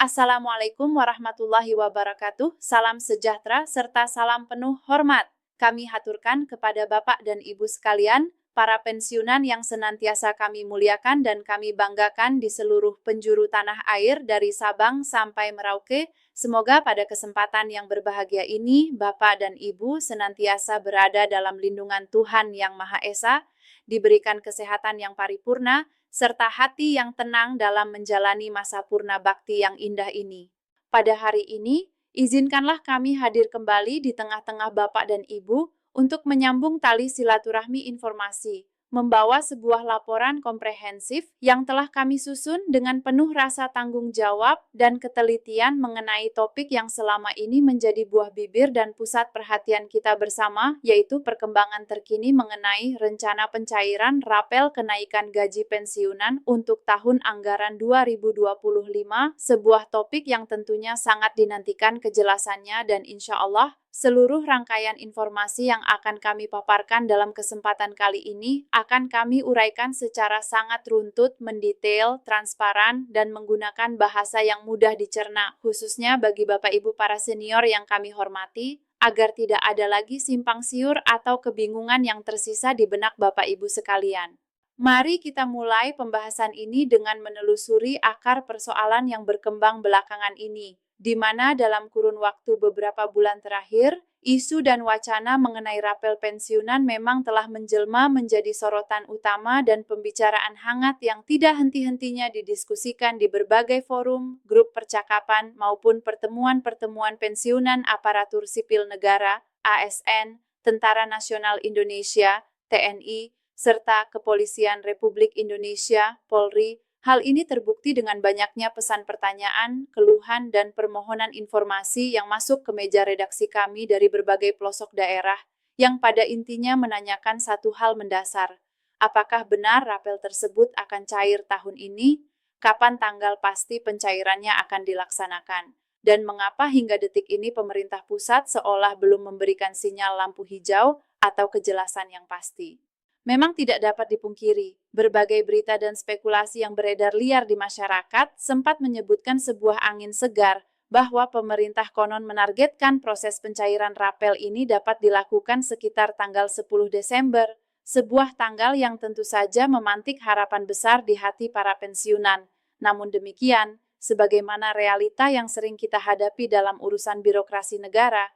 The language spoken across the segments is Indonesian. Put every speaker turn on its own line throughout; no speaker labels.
Assalamualaikum warahmatullahi wabarakatuh, salam sejahtera serta salam penuh hormat. Kami haturkan kepada Bapak dan Ibu sekalian, para pensiunan yang senantiasa kami muliakan dan kami banggakan di seluruh penjuru tanah air dari Sabang sampai Merauke. Semoga pada kesempatan yang berbahagia ini, Bapak dan Ibu senantiasa berada dalam lindungan Tuhan Yang Maha Esa, diberikan kesehatan yang paripurna, serta hati yang tenang dalam menjalani masa purna bakti yang indah ini. Pada hari ini, izinkanlah kami hadir kembali di tengah-tengah Bapak dan Ibu untuk menyambung tali silaturahmi informasi, membawa sebuah laporan komprehensif yang telah kami susun dengan penuh rasa tanggung jawab dan ketelitian mengenai topik yang selama ini menjadi buah bibir dan pusat perhatian kita bersama, yaitu perkembangan terkini mengenai rencana pencairan rapel kenaikan gaji pensiunan untuk tahun anggaran 2025, sebuah topik yang tentunya sangat dinantikan kejelasannya dan insya Allah seluruh rangkaian informasi yang akan kami paparkan dalam kesempatan kali ini akan kami uraikan secara sangat runtut, mendetail, transparan, dan menggunakan bahasa yang mudah dicerna, khususnya bagi Bapak Ibu para senior yang kami hormati, agar tidak ada lagi simpang siur atau kebingungan yang tersisa di benak Bapak Ibu sekalian. Mari kita mulai pembahasan ini dengan menelusuri akar persoalan yang berkembang belakangan ini, di mana dalam kurun waktu beberapa bulan terakhir, isu dan wacana mengenai rapel pensiunan memang telah menjelma menjadi sorotan utama dan pembicaraan hangat yang tidak henti-hentinya didiskusikan di berbagai forum, grup percakapan, maupun pertemuan-pertemuan pensiunan aparatur sipil negara, ASN, Tentara Nasional Indonesia, TNI, serta Kepolisian Republik Indonesia, Polri. Hal ini terbukti dengan banyaknya pesan pertanyaan, keluhan, dan permohonan informasi yang masuk ke meja redaksi kami dari berbagai pelosok daerah, yang pada intinya menanyakan satu hal mendasar. Apakah benar rapel tersebut akan cair tahun ini? Kapan tanggal pasti pencairannya akan dilaksanakan? Dan mengapa hingga detik ini pemerintah pusat seolah belum memberikan sinyal lampu hijau atau kejelasan yang pasti? Memang tidak dapat dipungkiri, berbagai berita dan spekulasi yang beredar liar di masyarakat sempat menyebutkan sebuah angin segar bahwa pemerintah konon menargetkan proses pencairan rapel ini dapat dilakukan sekitar tanggal 10 Desember, sebuah tanggal yang tentu saja memantik harapan besar di hati para pensiunan. Namun demikian, sebagaimana realita yang sering kita hadapi dalam urusan birokrasi negara,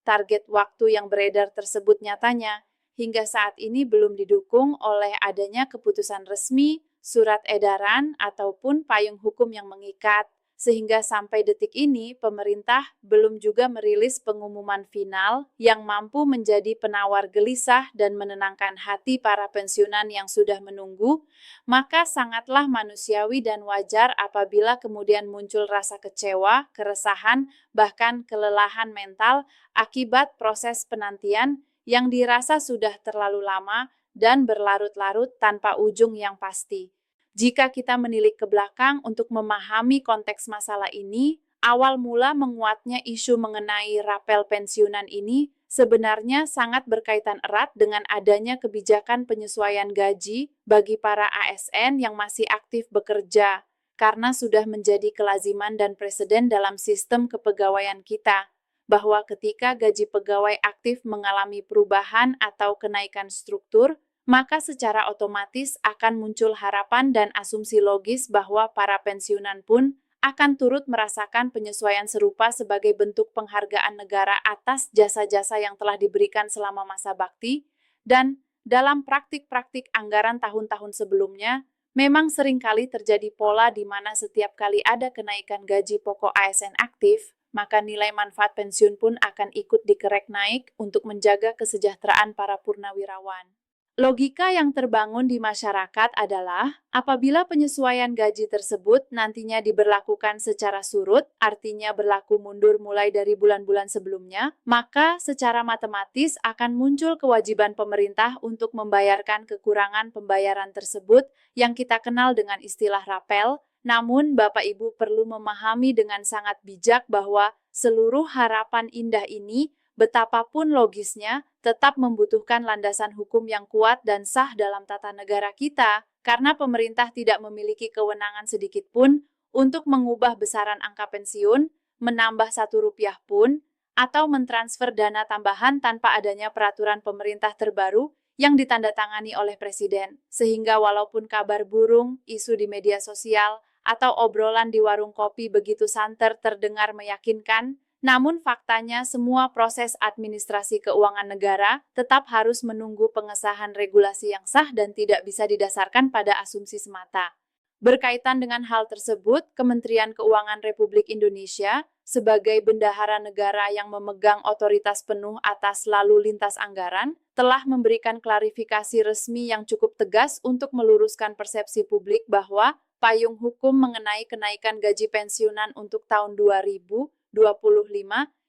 target waktu yang beredar tersebut nyatanya hingga saat ini belum didukung oleh adanya keputusan resmi, surat edaran, ataupun payung hukum yang mengikat, sehingga sampai detik ini pemerintah belum juga merilis pengumuman final yang mampu menjadi penawar gelisah dan menenangkan hati para pensiunan yang sudah menunggu, maka sangatlah manusiawi dan wajar apabila kemudian muncul rasa kecewa, keresahan, bahkan kelelahan mental akibat proses penantian yang dirasa sudah terlalu lama dan berlarut-larut tanpa ujung yang pasti. Jika kita menilik ke belakang untuk memahami konteks masalah ini, awal mula menguatnya isu mengenai rapel pensiunan ini sebenarnya sangat berkaitan erat dengan adanya kebijakan penyesuaian gaji bagi para ASN yang masih aktif bekerja, karena sudah menjadi kelaziman dan preseden dalam sistem kepegawaian kita, bahwa ketika gaji pegawai aktif mengalami perubahan atau kenaikan struktur, maka secara otomatis akan muncul harapan dan asumsi logis bahwa para pensiunan pun akan turut merasakan penyesuaian serupa sebagai bentuk penghargaan negara atas jasa-jasa yang telah diberikan selama masa bakti, dan dalam praktik-praktik anggaran tahun-tahun sebelumnya, memang seringkali terjadi pola di mana setiap kali ada kenaikan gaji pokok ASN aktif, maka nilai manfaat pensiun pun akan ikut dikerek naik untuk menjaga kesejahteraan para purnawirawan. Logika yang terbangun di masyarakat adalah, apabila penyesuaian gaji tersebut nantinya diberlakukan secara surut, artinya berlaku mundur mulai dari bulan-bulan sebelumnya, maka secara matematis akan muncul kewajiban pemerintah untuk membayarkan kekurangan pembayaran tersebut yang kita kenal dengan istilah rapel. Namun, Bapak Ibu perlu memahami dengan sangat bijak bahwa seluruh harapan indah ini, betapapun logisnya, tetap membutuhkan landasan hukum yang kuat dan sah dalam tata negara kita, karena pemerintah tidak memiliki kewenangan sedikit pun untuk mengubah besaran angka pensiun, menambah Rp1 pun, atau mentransfer dana tambahan tanpa adanya peraturan pemerintah terbaru yang ditandatangani oleh Presiden. Sehingga walaupun kabar burung, isu di media sosial, atau obrolan di warung kopi begitu santer terdengar meyakinkan, namun faktanya semua proses administrasi keuangan negara tetap harus menunggu pengesahan regulasi yang sah dan tidak bisa didasarkan pada asumsi semata. Berkaitan dengan hal tersebut, Kementerian Keuangan Republik Indonesia sebagai bendahara negara yang memegang otoritas penuh atas lalu lintas anggaran, telah memberikan klarifikasi resmi yang cukup tegas untuk meluruskan persepsi publik bahwa payung hukum mengenai kenaikan gaji pensiunan untuk tahun 2025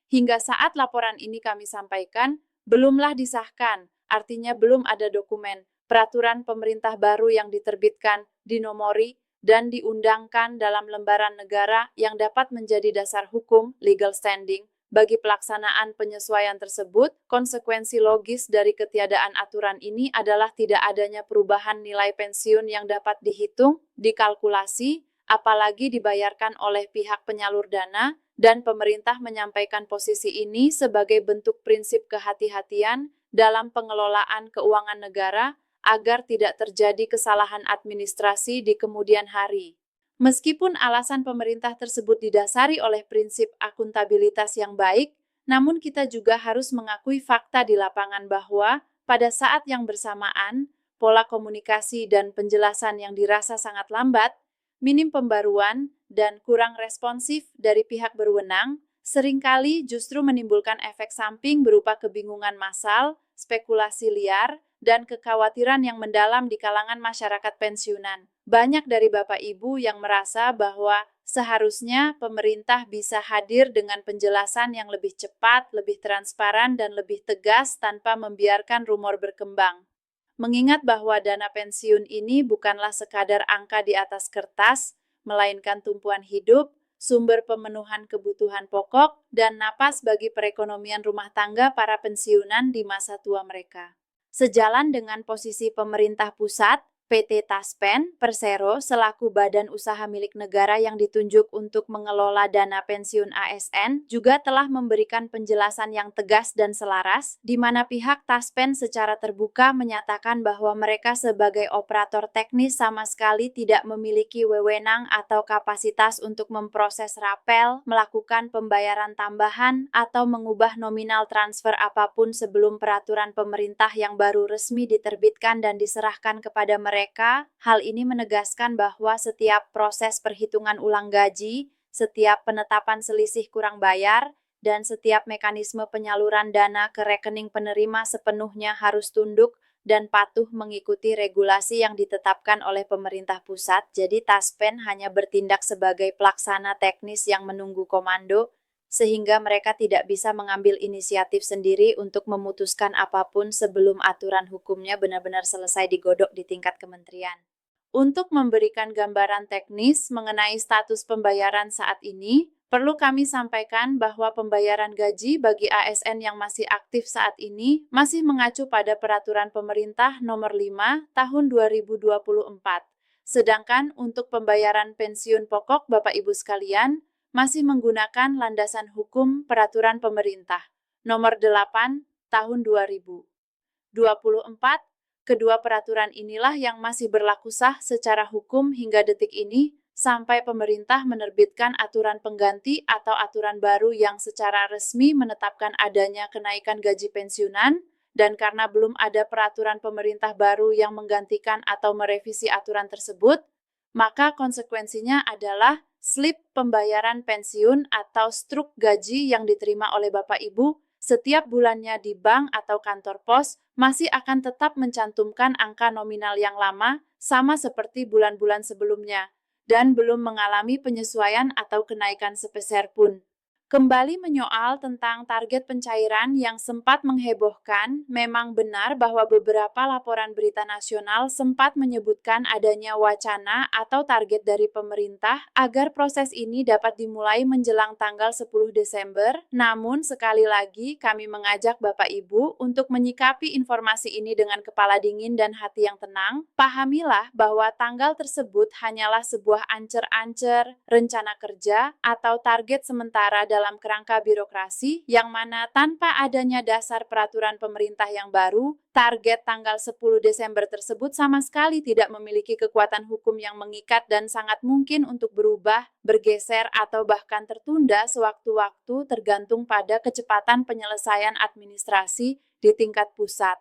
hingga saat laporan ini kami sampaikan, belumlah disahkan, artinya belum ada dokumen, peraturan pemerintah baru yang diterbitkan, dinomori, dan diundangkan dalam lembaran negara yang dapat menjadi dasar hukum, legal standing, bagi pelaksanaan penyesuaian tersebut. Konsekuensi logis dari ketiadaan aturan ini adalah tidak adanya perubahan nilai pensiun yang dapat dihitung, dikalkulasi, apalagi dibayarkan oleh pihak penyalur dana, dan pemerintah menyampaikan posisi ini sebagai bentuk prinsip kehati-hatian dalam pengelolaan keuangan negara, agar tidak terjadi kesalahan administrasi di kemudian hari. Meskipun alasan pemerintah tersebut didasari oleh prinsip akuntabilitas yang baik, namun kita juga harus mengakui fakta di lapangan bahwa pada saat yang bersamaan, pola komunikasi dan penjelasan yang dirasa sangat lambat, minim pembaruan, dan kurang responsif dari pihak berwenang, seringkali justru menimbulkan efek samping berupa kebingungan massal, spekulasi liar, dan kekhawatiran yang mendalam di kalangan masyarakat pensiunan. Banyak dari Bapak Ibu yang merasa bahwa seharusnya pemerintah bisa hadir dengan penjelasan yang lebih cepat, lebih transparan, dan lebih tegas tanpa membiarkan rumor berkembang. Mengingat bahwa dana pensiun ini bukanlah sekadar angka di atas kertas, melainkan tumpuan hidup, sumber pemenuhan kebutuhan pokok, dan napas bagi perekonomian rumah tangga para pensiunan di masa tua mereka. Sejalan dengan posisi pemerintah pusat, PT Taspen Persero selaku badan usaha milik negara yang ditunjuk untuk mengelola dana pensiun ASN juga telah memberikan penjelasan yang tegas dan selaras, di mana pihak Taspen secara terbuka menyatakan bahwa mereka sebagai operator teknis sama sekali tidak memiliki wewenang atau kapasitas untuk memproses rapel, melakukan pembayaran tambahan, atau mengubah nominal transfer apapun sebelum peraturan pemerintah yang baru resmi diterbitkan dan diserahkan kepada mereka. Hal ini menegaskan bahwa setiap proses perhitungan ulang gaji, setiap penetapan selisih kurang bayar, dan setiap mekanisme penyaluran dana ke rekening penerima sepenuhnya harus tunduk dan patuh mengikuti regulasi yang ditetapkan oleh pemerintah pusat. Jadi Taspen hanya bertindak sebagai pelaksana teknis yang menunggu komando, sehingga mereka tidak bisa mengambil inisiatif sendiri untuk memutuskan apapun sebelum aturan hukumnya benar-benar selesai digodok di tingkat kementerian. Untuk memberikan gambaran teknis mengenai status pembayaran saat ini, perlu kami sampaikan bahwa pembayaran gaji bagi ASN yang masih aktif saat ini masih mengacu pada Peraturan Pemerintah Nomor 5 Tahun 2024. Sedangkan untuk pembayaran pensiun pokok Bapak Ibu sekalian, masih menggunakan landasan hukum Peraturan Pemerintah Nomor 8 Tahun 2024. Kedua peraturan inilah yang masih berlaku sah secara hukum hingga detik ini, sampai pemerintah menerbitkan aturan pengganti atau aturan baru yang secara resmi menetapkan adanya kenaikan gaji pensiunan, dan karena belum ada peraturan pemerintah baru yang menggantikan atau merevisi aturan tersebut, maka konsekuensinya adalah slip pembayaran pensiun atau struk gaji yang diterima oleh Bapak Ibu setiap bulannya di bank atau kantor pos masih akan tetap mencantumkan angka nominal yang lama sama seperti bulan-bulan sebelumnya dan belum mengalami penyesuaian atau kenaikan sepeser pun. Kembali menyoal tentang target pencairan yang sempat menghebohkan, memang benar bahwa beberapa laporan berita nasional sempat menyebutkan adanya wacana atau target dari pemerintah agar proses ini dapat dimulai menjelang tanggal 10 Desember. Namun sekali lagi kami mengajak Bapak Ibu untuk menyikapi informasi ini dengan kepala dingin dan hati yang tenang. Pahamilah bahwa tanggal tersebut hanyalah sebuah ancer-ancer, rencana kerja, atau target sementara dalam kerangka birokrasi yang mana tanpa adanya dasar peraturan pemerintah yang baru, target tanggal 10 Desember tersebut sama sekali tidak memiliki kekuatan hukum yang mengikat dan sangat mungkin untuk berubah, bergeser, atau bahkan tertunda sewaktu-waktu tergantung pada kecepatan penyelesaian administrasi di tingkat pusat.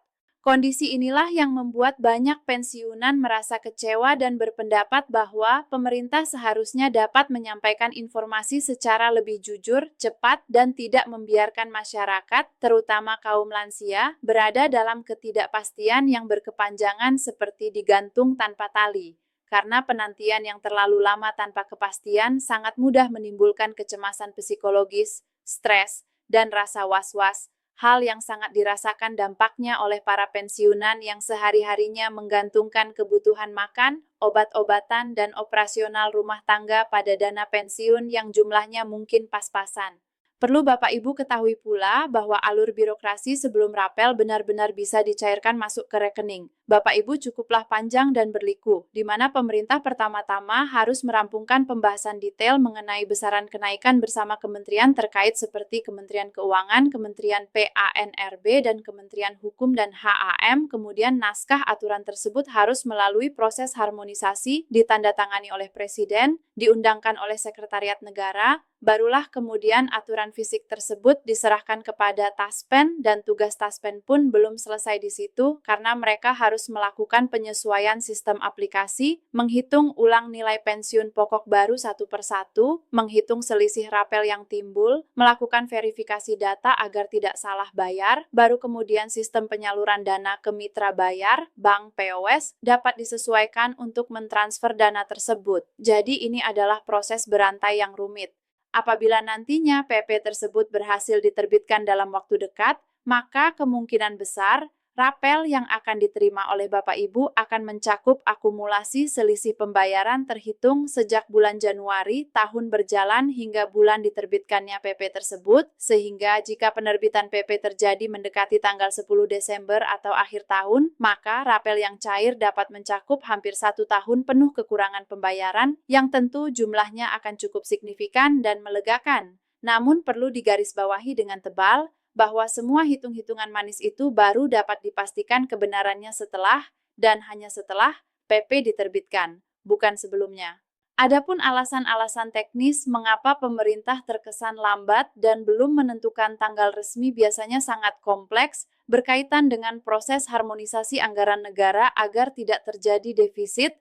Kondisi inilah yang membuat banyak pensiunan merasa kecewa dan berpendapat bahwa pemerintah seharusnya dapat menyampaikan informasi secara lebih jujur, cepat, dan tidak membiarkan masyarakat, terutama kaum lansia, berada dalam ketidakpastian yang berkepanjangan seperti digantung tanpa tali. Karena penantian yang terlalu lama tanpa kepastian sangat mudah menimbulkan kecemasan psikologis, stres, dan rasa was-was. Hal yang sangat dirasakan dampaknya oleh para pensiunan yang sehari-harinya menggantungkan kebutuhan makan, obat-obatan, dan operasional rumah tangga pada dana pensiun yang jumlahnya mungkin pas-pasan. Perlu Bapak Ibu ketahui pula bahwa alur birokrasi sebelum rapel benar-benar bisa dicairkan masuk ke rekening. Bapak Ibu cukuplah panjang dan berliku, di mana pemerintah pertama-tama harus merampungkan pembahasan detail mengenai besaran kenaikan bersama kementerian terkait seperti Kementerian Keuangan, Kementerian PANRB, dan Kementerian Hukum dan HAM. Kemudian naskah aturan tersebut harus melalui proses harmonisasi, ditandatangani oleh Presiden, diundangkan oleh Sekretariat Negara, barulah kemudian aturan fisik tersebut diserahkan kepada Taspen dan tugas Taspen pun belum selesai di situ karena mereka harus melakukan penyesuaian sistem aplikasi, menghitung ulang nilai pensiun pokok baru satu persatu, menghitung selisih rapel yang timbul, melakukan verifikasi data agar tidak salah bayar, baru kemudian sistem penyaluran dana ke mitra bayar, bank POS, dapat disesuaikan untuk mentransfer dana tersebut. Jadi ini adalah proses berantai yang rumit. Apabila nantinya PP tersebut berhasil diterbitkan dalam waktu dekat, maka kemungkinan besar rapel yang akan diterima oleh Bapak Ibu akan mencakup akumulasi selisih pembayaran terhitung sejak bulan Januari tahun berjalan hingga bulan diterbitkannya PP tersebut, sehingga jika penerbitan PP terjadi mendekati tanggal 10 Desember atau akhir tahun, maka rapel yang cair dapat mencakup hampir 1 tahun penuh kekurangan pembayaran yang tentu jumlahnya akan cukup signifikan dan melegakan. Namun perlu digarisbawahi dengan tebal, bahwa semua hitung-hitungan manis itu baru dapat dipastikan kebenarannya setelah, dan hanya setelah, PP diterbitkan, bukan sebelumnya. Adapun alasan-alasan teknis mengapa pemerintah terkesan lambat dan belum menentukan tanggal resmi biasanya sangat kompleks, berkaitan dengan proses harmonisasi anggaran negara agar tidak terjadi defisit,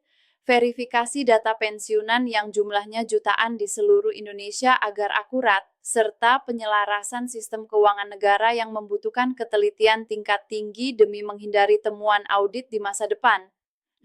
verifikasi data pensiunan yang jumlahnya jutaan di seluruh Indonesia agar akurat, serta penyelarasan sistem keuangan negara yang membutuhkan ketelitian tingkat tinggi demi menghindari temuan audit di masa depan.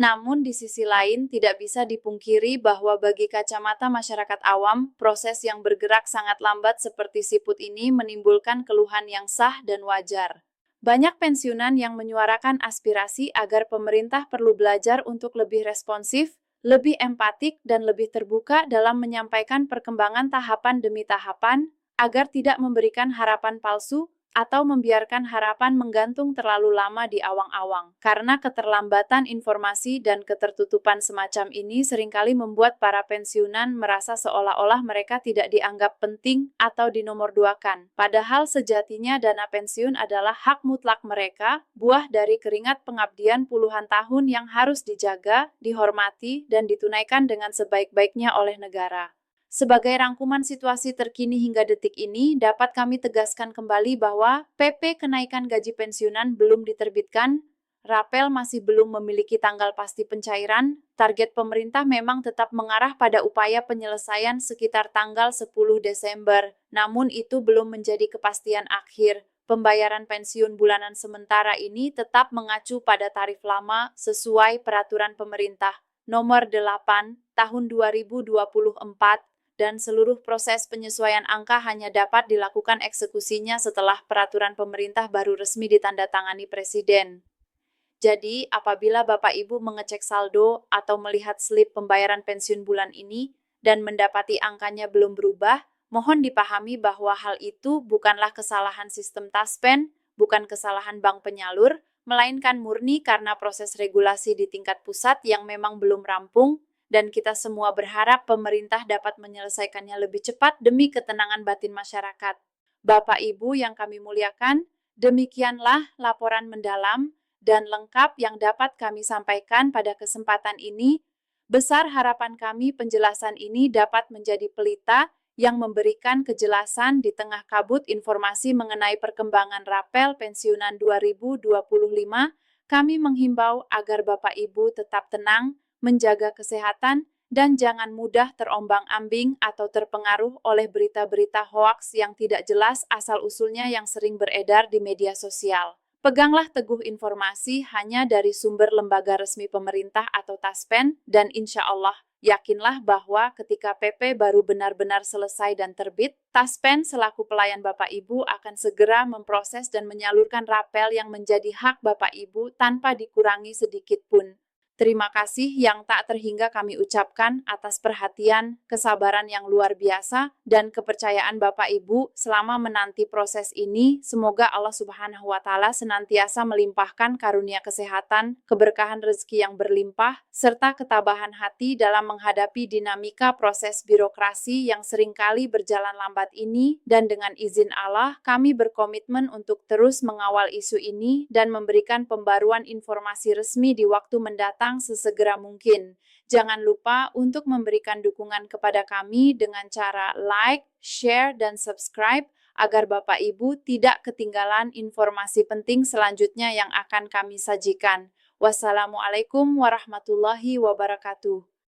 Namun di sisi lain tidak bisa dipungkiri bahwa bagi kacamata masyarakat awam, proses yang bergerak sangat lambat seperti siput ini menimbulkan keluhan yang sah dan wajar. Banyak pensiunan yang menyuarakan aspirasi agar pemerintah perlu belajar untuk lebih responsif, lebih empatik, dan lebih terbuka dalam menyampaikan perkembangan tahapan demi tahapan, agar tidak memberikan harapan palsu atau membiarkan harapan menggantung terlalu lama di awang-awang. Karena keterlambatan informasi dan ketertutupan semacam ini seringkali membuat para pensiunan merasa seolah-olah mereka tidak dianggap penting atau dinomorduakan. Padahal sejatinya dana pensiun adalah hak mutlak mereka, buah dari keringat pengabdian puluhan tahun yang harus dijaga, dihormati, dan ditunaikan dengan sebaik-baiknya oleh negara. Sebagai rangkuman situasi terkini hingga detik ini, dapat kami tegaskan kembali bahwa PP kenaikan gaji pensiunan belum diterbitkan, rapel masih belum memiliki tanggal pasti pencairan, target pemerintah memang tetap mengarah pada upaya penyelesaian sekitar tanggal 10 Desember, namun itu belum menjadi kepastian akhir. Pembayaran pensiun bulanan sementara ini tetap mengacu pada tarif lama sesuai peraturan pemerintah nomor 8 tahun 2024 dan seluruh proses penyesuaian angka hanya dapat dilakukan eksekusinya setelah peraturan pemerintah baru resmi ditandatangani Presiden. Jadi, apabila Bapak Ibu mengecek saldo atau melihat slip pembayaran pensiun bulan ini dan mendapati angkanya belum berubah, mohon dipahami bahwa hal itu bukanlah kesalahan sistem Taspen, bukan kesalahan bank penyalur, melainkan murni karena proses regulasi di tingkat pusat yang memang belum rampung, dan kita semua berharap pemerintah dapat menyelesaikannya lebih cepat demi ketenangan batin masyarakat. Bapak Ibu yang kami muliakan, demikianlah laporan mendalam dan lengkap yang dapat kami sampaikan pada kesempatan ini. Besar harapan kami penjelasan ini dapat menjadi pelita yang memberikan kejelasan di tengah kabut informasi mengenai perkembangan rapel pensiunan 2025. Kami menghimbau agar Bapak Ibu tetap tenang, menjaga kesehatan, dan jangan mudah terombang-ambing atau terpengaruh oleh berita-berita hoaks yang tidak jelas asal-usulnya yang sering beredar di media sosial. Peganglah teguh informasi hanya dari sumber lembaga resmi pemerintah atau Taspen, dan insya Allah, yakinlah bahwa ketika PP baru benar-benar selesai dan terbit, Taspen selaku pelayan Bapak Ibu akan segera memproses dan menyalurkan rapel yang menjadi hak Bapak Ibu tanpa dikurangi sedikit pun. Terima kasih yang tak terhingga kami ucapkan atas perhatian, kesabaran yang luar biasa, dan kepercayaan Bapak Ibu selama menanti proses ini. Semoga Allah Subhanahu wa Ta'ala senantiasa melimpahkan karunia kesehatan, keberkahan rezeki yang berlimpah, serta ketabahan hati dalam menghadapi dinamika proses birokrasi yang seringkali berjalan lambat ini, dan dengan izin Allah, kami berkomitmen untuk terus mengawal isu ini dan memberikan pembaruan informasi resmi di waktu mendatang sesegera mungkin. Jangan lupa untuk memberikan dukungan kepada kami dengan cara like, share, dan subscribe agar Bapak Ibu tidak ketinggalan informasi penting selanjutnya yang akan kami sajikan. Wassalamualaikum warahmatullahi wabarakatuh.